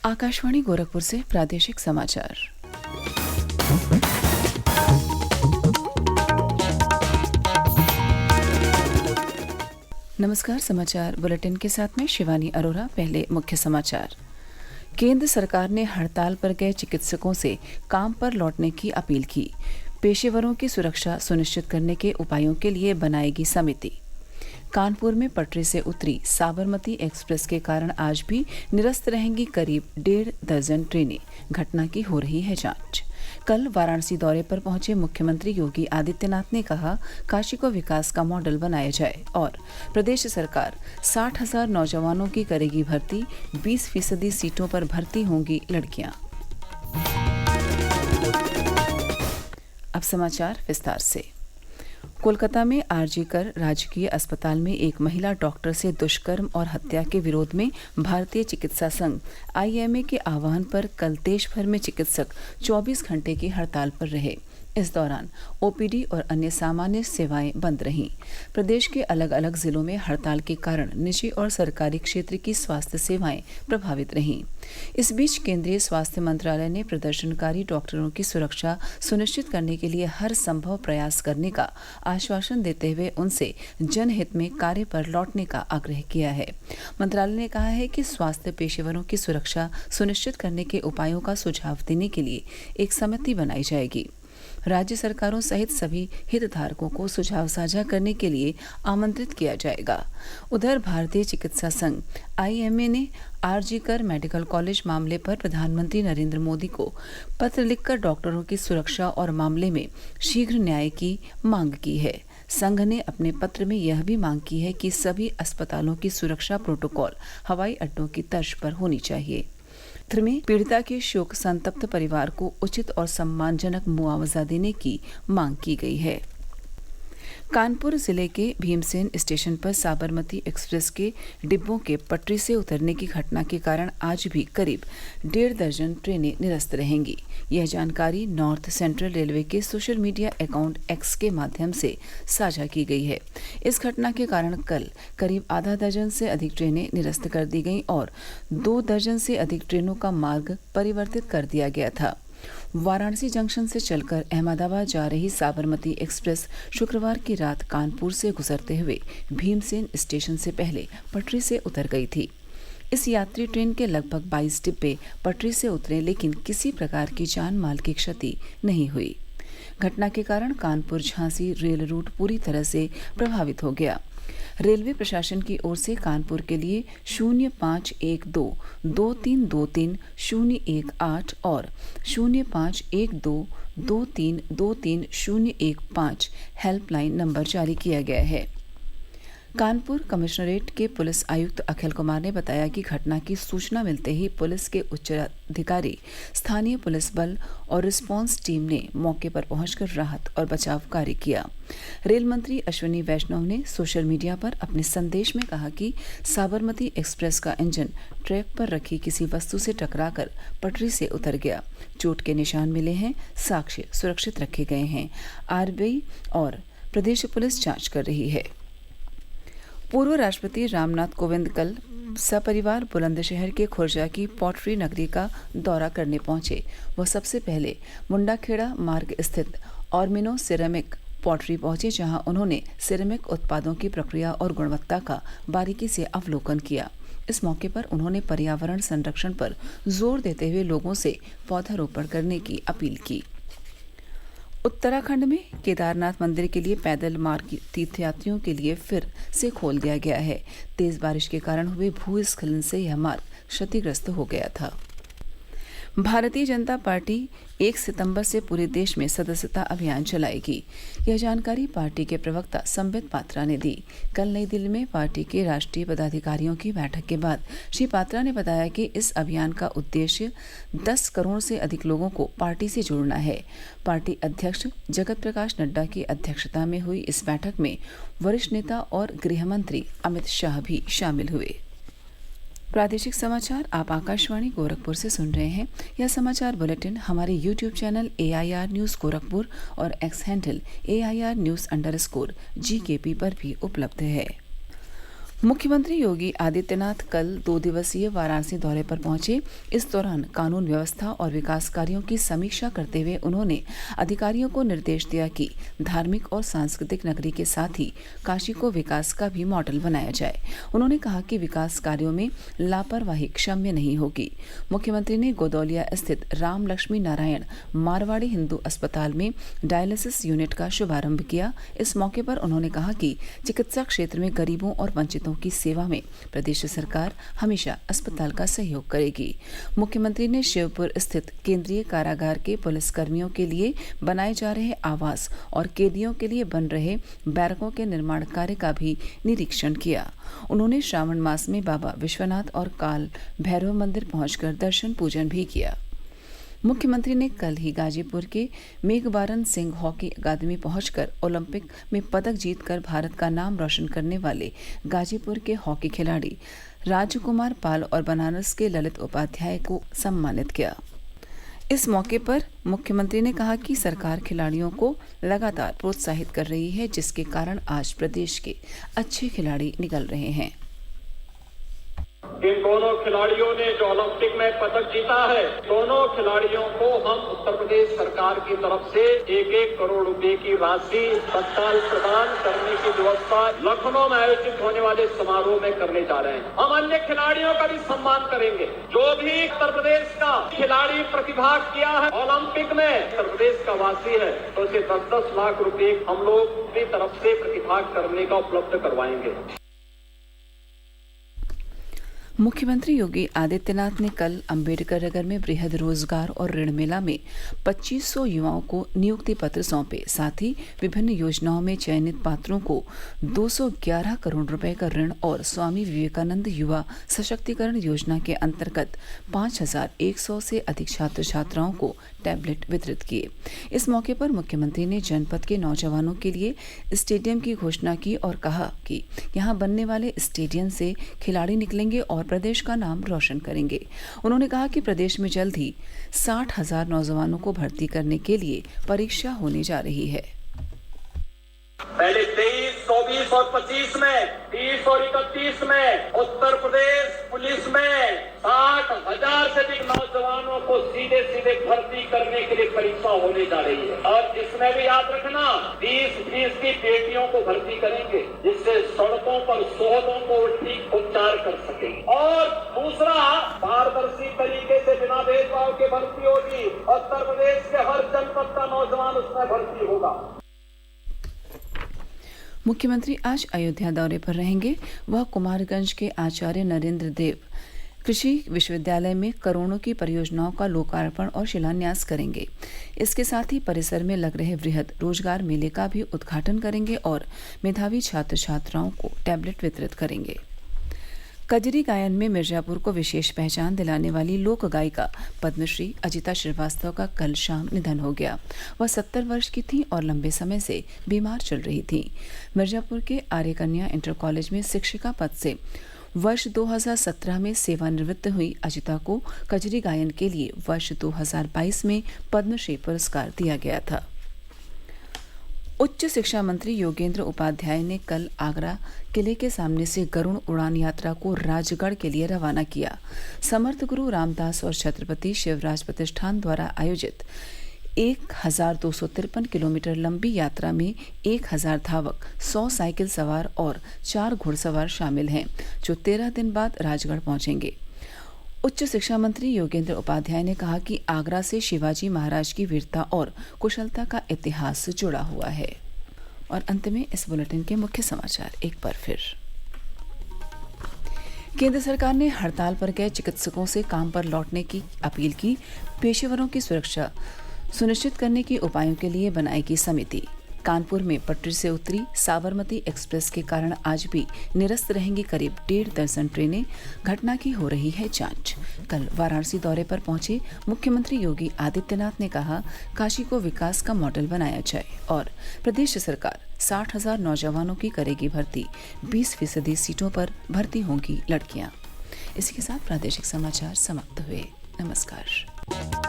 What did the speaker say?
आकाशवाणी गोरखपुर से प्रादेशिक समाचार। नमस्कार। समाचार बुलेटिन के साथ में शिवानी अरोरा। पहले मुख्य समाचार। केंद्र सरकार ने हड़ताल पर गए चिकित्सकों से काम पर लौटने की अपील की। पेशेवरों की सुरक्षा सुनिश्चित करने के उपायों के लिए बनाएगी समिति। कानपुर में पटरी से उतरी साबरमती एक्सप्रेस के कारण आज भी निरस्त रहेंगी करीब 1.5 दर्जन ट्रेनें। घटना की हो रही है जांच। कल वाराणसी दौरे पर पहुंचे मुख्यमंत्री योगी आदित्यनाथ ने कहा, काशी को विकास का मॉडल बनाया जाए और प्रदेश सरकार 60,000 नौजवानों की करेगी भर्ती। 20% सीटों पर भर्ती होंगी लड़कियां। अब समाचार विस्तार से। कोलकाता में आरजी कर राजकीय अस्पताल में एक महिला डॉक्टर से दुष्कर्म और हत्या के विरोध में भारतीय चिकित्सा संघ आईएमए के आह्वान पर कल देश भर में चिकित्सक 24 घंटे की हड़ताल पर रहे। इस दौरान ओपीडी और अन्य सामान्य सेवाएं बंद रहीं। प्रदेश के अलग अलग जिलों में हड़ताल के कारण निजी और सरकारी क्षेत्र की स्वास्थ्य सेवाएं प्रभावित रहीं। इस बीच केंद्रीय स्वास्थ्य मंत्रालय ने प्रदर्शनकारी डॉक्टरों की सुरक्षा सुनिश्चित करने के लिए हर संभव प्रयास करने का आश्वासन देते हुए उनसे जनहित में कार्य पर लौटने का आग्रह किया है। मंत्रालय ने कहा है कि स्वास्थ्य पेशेवरों की सुरक्षा सुनिश्चित करने के उपायों का सुझाव देने के लिए एक समिति बनाई जाएगी। राज्य सरकारों सहित सभी हितधारकों को सुझाव साझा करने के लिए आमंत्रित किया जाएगा। उधर भारतीय चिकित्सा संघ आईएमए ने आरजी कर मेडिकल कॉलेज मामले पर प्रधानमंत्री नरेंद्र मोदी को पत्र लिखकर डॉक्टरों की सुरक्षा और मामले में शीघ्र न्याय की मांग की है। संघ ने अपने पत्र में यह भी मांग की है कि सभी अस्पतालों की सुरक्षा प्रोटोकॉल हवाई अड्डों की तर्ज पर होनी चाहिए। पत्र में पीड़िता के शोक संतप्त परिवार को उचित और सम्मानजनक मुआवजा देने की मांग की गई है। कानपुर जिले के भीमसेन स्टेशन पर साबरमती एक्सप्रेस के डिब्बों के पटरी से उतरने की घटना के कारण आज भी करीब 1.5 दर्जन ट्रेनें निरस्त रहेंगी। यह जानकारी नॉर्थ सेंट्रल रेलवे के सोशल मीडिया अकाउंट एक्स के माध्यम से साझा की गई है। इस घटना के कारण कल करीब आधा दर्जन से अधिक ट्रेनें निरस्त कर दी गईं और 2 दर्जन से अधिक ट्रेनों का मार्ग परिवर्तित कर दिया गया था। वाराणसी जंक्शन से चलकर अहमदाबाद जा रही साबरमती एक्सप्रेस शुक्रवार की रात कानपुर से गुजरते हुए भीमसेन स्टेशन से पहले पटरी से उतर गई थी। इस यात्री ट्रेन के लगभग 22 डिब्बे पटरी से उतरे, लेकिन किसी प्रकार की जान माल की क्षति नहीं हुई। घटना के कारण कानपुर झांसी रेल रूट पूरी तरह से प्रभावित हो गया। रेलवे प्रशासन की ओर से कानपुर के लिए 0512-2323-018 और 0512-2323-015 हेल्पलाइन नंबर जारी किया गया है। कानपुर कमिश्नरेट के पुलिस आयुक्त अखिल कुमार ने बताया कि घटना की सूचना मिलते ही पुलिस के उच्चाधिकारी, स्थानीय पुलिस बल और रिस्पांस टीम ने मौके पर पहुंचकर राहत और बचाव कार्य किया। रेल मंत्री अश्विनी वैष्णव ने सोशल मीडिया पर अपने संदेश में कहा कि साबरमती एक्सप्रेस का इंजन ट्रैक पर रखी किसी वस्तु से टकराकर पटरी से उतर गया। चोट के निशान मिले हैं, साक्ष्य सुरक्षित रखे गए हैं। आरबीआई और प्रदेश पुलिस जांच कर रही है। पूर्व राष्ट्रपति रामनाथ कोविंद कल सपरिवार बुलंदशहर के खुर्जा की पॉटरी नगरी का दौरा करने पहुंचे। वह सबसे पहले मुंडाखेड़ा मार्ग स्थित ऑर्मिनो सिरेमिक पॉटरी पहुंचे, जहां उन्होंने सिरेमिक उत्पादों की प्रक्रिया और गुणवत्ता का बारीकी से अवलोकन किया। इस मौके पर उन्होंने पर्यावरण संरक्षण पर जोर देते हुए लोगों से पौधारोपण करने की अपील की। उत्तराखंड में केदारनाथ मंदिर के लिए पैदल मार्ग तीर्थयात्रियों के लिए फिर से खोल दिया गया है। तेज बारिश के कारण हुए भूस्खलन से यह मार्ग क्षतिग्रस्त हो गया था। भारतीय जनता पार्टी 1 सितंबर से पूरे देश में सदस्यता अभियान चलाएगी। यह जानकारी पार्टी के प्रवक्ता संबित पात्रा ने दी। कल नई दिल्ली में पार्टी के राष्ट्रीय पदाधिकारियों की बैठक के बाद श्री पात्रा ने बताया कि इस अभियान का उद्देश्य 10 करोड़ से अधिक लोगों को पार्टी से जोड़ना है। पार्टी अध्यक्ष जगत प्रकाश नड्डा की अध्यक्षता में हुई इस बैठक में वरिष्ठ नेता और गृह मंत्री अमित शाह भी शामिल हुए। प्रादेशिक समाचार आप आकाशवाणी गोरखपुर से सुन रहे हैं। यह समाचार बुलेटिन हमारे YouTube channel AIR news Gorakhpur और X handle AIR news _ GKP पर भी उपलब्ध है। मुख्यमंत्री योगी आदित्यनाथ कल 2 दिवसीय वाराणसी दौरे पर पहुंचे। इस दौरान कानून व्यवस्था और विकास कार्यों की समीक्षा करते हुए उन्होंने अधिकारियों को निर्देश दिया कि धार्मिक और सांस्कृतिक नगरी के साथ ही काशी को विकास का भी मॉडल बनाया जाए। उन्होंने कहा कि विकास कार्यों में लापरवाही क्षम्य नहीं होगी। मुख्यमंत्री ने गोदौलिया स्थित राम लक्ष्मी नारायण मारवाड़ी हिंदू अस्पताल में डायलिसिस यूनिट का शुभारंभ किया। इस मौके पर उन्होंने कहा कि चिकित्सा क्षेत्र में गरीबों और वंचितों की सेवा में प्रदेश सरकार हमेशा अस्पताल का सहयोग करेगी। मुख्यमंत्री ने शिवपुर स्थित केंद्रीय कारागार के पुलिसकर्मियों के लिए बनाए जा रहे आवास और कैदियों के लिए बन रहे बैरकों के निर्माण कार्य का भी निरीक्षण किया। उन्होंने श्रावण मास में बाबा विश्वनाथ और काल भैरव मंदिर पहुंचकर दर्शन पूजन भी किया। मुख्यमंत्री ने कल ही गाजीपुर के मेघबारन सिंह हॉकी अकादमी पहुंचकर ओलंपिक में पदक जीतकर भारत का नाम रोशन करने वाले गाजीपुर के हॉकी खिलाड़ी राजकुमार पाल और बनारस के ललित उपाध्याय को सम्मानित किया। इस मौके पर मुख्यमंत्री ने कहा कि सरकार खिलाड़ियों को लगातार प्रोत्साहित कर रही है, जिसके कारण आज प्रदेश के अच्छे खिलाड़ी निकल रहे हैं। इन दोनों खिलाड़ियों ने जो ओलंपिक में पदक जीता है, दोनों खिलाड़ियों को हम उत्तर प्रदेश सरकार की तरफ से 1-1 करोड़ रुपए की राशि तत्काल प्रदान करने की व्यवस्था लखनऊ में आयोजित होने वाले समारोह में करने जा रहे हैं। हम अन्य खिलाड़ियों का भी सम्मान करेंगे। जो भी उत्तर प्रदेश का खिलाड़ी प्रतिभाग किया है ओलंपिक में, उत्तर प्रदेश का वासी है, तो उसे 10-10 लाख रुपए हम लोग अपनी तरफ से प्रतिभाग करने का उपलब्ध करवाएंगे। मुख्यमंत्री योगी आदित्यनाथ ने कल अम्बेडकर नगर में बृहद रोजगार और ऋण मेला में 2500 युवाओं को नियुक्ति पत्र सौंपे। साथ ही विभिन्न योजनाओं में चयनित पात्रों को 211 करोड़ रुपए का ऋण और स्वामी विवेकानंद युवा सशक्तिकरण योजना के अंतर्गत 5100 से अधिक छात्र छात्राओं को टैबलेट वितरित किए। इस मौके पर मुख्यमंत्री ने जनपद के नौजवानों के लिए स्टेडियम की घोषणा की और कहा कि यहाँ बनने वाले स्टेडियम से खिलाड़ी निकलेंगे और प्रदेश का नाम रोशन करेंगे। उन्होंने कहा कि प्रदेश में जल्द ही 60,000 नौजवानों को भर्ती करने के लिए परीक्षा होने जा रही है। पहले 23, 24 और 25 में, 30 और 31 में उत्तर प्रदेश पुलिस में 60,000 से अधिक नौजवानों को सीधे सीधे भर्ती करने के लिए परीक्षा होने जा रही है। और इसमें भी याद रखना 20 की बेटियों को भर्ती करेंगे, जिससे सड़कों पर शोधों को ठीक उपचार कर सके। और दूसरा, पारदर्शी तरीके से बिना भेदभाव के भर्ती होगी। उत्तर प्रदेश के हर जनपद का नौजवान उसमें भर्ती होगा। मुख्यमंत्री आज अयोध्या दौरे पर रहेंगे। वह कुमारगंज के आचार्य नरेंद्र देव कृषि विश्वविद्यालय में करोड़ों की परियोजनाओं का लोकार्पण और शिलान्यास करेंगे। इसके साथ ही परिसर में लग रहे वृहद रोजगार मेले का भी उद्घाटन करेंगे और मेधावी छात्र छात्राओं को टैबलेट वितरित करेंगे। कजरी गायन में मिर्जापुर को विशेष पहचान दिलाने वाली लोक गायिका पद्मश्री अजिता श्रीवास्तव का कल शाम निधन हो गया। वह 70 वर्ष की थी और लंबे समय से बीमार चल रही थी। मिर्जापुर के आर्य कन्या इंटर कॉलेज में शिक्षिका पद से वर्ष 2017 में सेवानिवृत्त हुई अजिता को कजरी गायन के लिए वर्ष 2022 में पद्मश्री पुरस्कार दिया गया था। उच्च शिक्षा मंत्री योगेंद्र उपाध्याय ने कल आगरा किले के सामने से गरुड़ उड़ान यात्रा को राजगढ़ के लिए रवाना किया। समर्थ गुरु रामदास और छत्रपति शिवराज प्रतिष्ठान द्वारा आयोजित 1253 किलोमीटर लंबी यात्रा में 1000 धावक, 100 साइकिल सवार और 4 घुड़सवार शामिल हैं, जो 13 दिन बाद राजगढ़ पहुंचेंगे। उच्च शिक्षा मंत्री योगेंद्र उपाध्याय ने कहा कि आगरा से शिवाजी महाराज की वीरता और कुशलता का इतिहास जुड़ा हुआ है। और अंत में इस बुलेटिन के मुख्य समाचार एक बार फिर। केंद्र सरकार ने हड़ताल पर गए चिकित्सकों से काम पर लौटने की अपील की। पेशेवरों की सुरक्षा सुनिश्चित करने के उपायों के लिए बनाएगी समिति। कानपुर में पटरी से उतरी साबरमती एक्सप्रेस के कारण आज भी निरस्त रहेंगी करीब 1.5 दर्जन ट्रेनें। घटना की हो रही है जांच। कल वाराणसी दौरे पर पहुंचे मुख्यमंत्री योगी आदित्यनाथ ने कहा, काशी को विकास का मॉडल बनाया जाए और प्रदेश सरकार 60,000 नौजवानों की करेगी भर्ती। 20% सीटों पर भर्ती होंगी लड़कियां। इसी के साथ प्रादेशिक समाचार समाप्त हुए। नमस्कार।